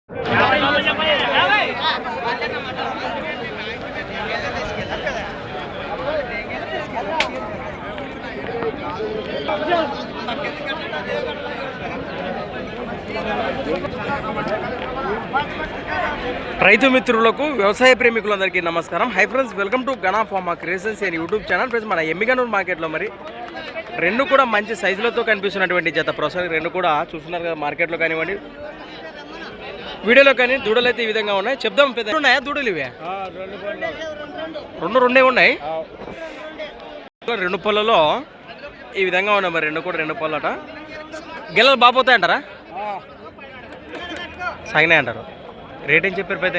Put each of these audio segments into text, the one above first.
రైతు మిత్రులకు వ్యవసాయ ప్రేమికులందరికీ నమస్కారం. Hi friends, welcome to గణా pharma creations and YouTube channel. Friends, మన ఎమ్మిగనూరు మార్కెట్లో మరి రెండు కూడా మంచి సైజులతో కనిపిస్తున్నటువంటి జత ప్రస్తుతానికి రెండు కూడా చూస్తున్నారు కదా, మార్కెట్లో కానివ్వండి వీడియోలో కానీ దూడలు అయితే ఈ విధంగా ఉన్నాయి. చెప్దాం, పెద్ద ఉన్నాయా దూడలు? ఇవే రెండే ఉన్నాయి. రెండు పళ్ళలో ఈ విధంగా ఉన్నాయి మరి, రెండు కూడా రెండు పళ్ళట. గెలలు బాపోతాయి అంటారా? సాగినాయి అంటారు. రేట్ ఏం చెప్పారు పెద్ద?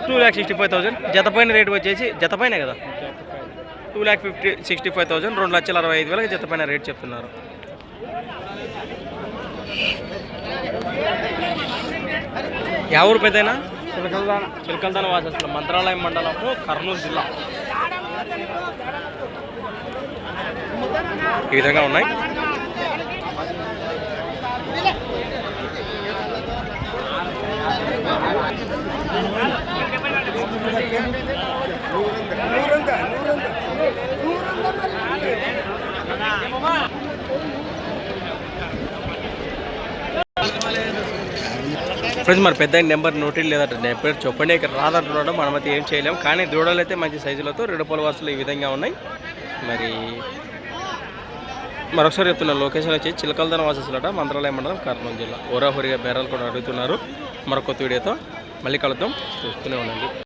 2,65,000. జత పైన రేటు వచ్చేసి జత పైన కదా 2,65,000, 2,65,000 జత పైన రేట్ చెప్తున్నారు. యా ఊరు పెద్దయినా? చిలకల్దాన వాసస్తులు, మంత్రాలయం మండలము, కర్నూలు జిల్లా. ఈ విధంగా ఉన్నాయి. ఫ్రెండ్స్, మరి పెద్ద నెంబర్ నోటీలు లేదంటే నెంబర్ చెప్పండి, ఇక్కడ రాదంటున్నాడు. మనమైతే ఏం చేయలేము. కానీ దూడలు అయితే మంచి సైజులతో రెండు పొల వరుసలు ఈ విధంగా ఉన్నాయి. మరి మరొకసారి చెప్తున్నా, లొకేషన్ వచ్చి చిలకల్దాన వాసస్తులట, మంత్రాలయం మండలం, కర్నూలు జిల్లా. ఓరాహోరిగా బేరాలు కూడా అడుగుతున్నారు. మరొక వీడియోతో మళ్ళీ కలుద్దాం, చూస్తూనే ఉండండి.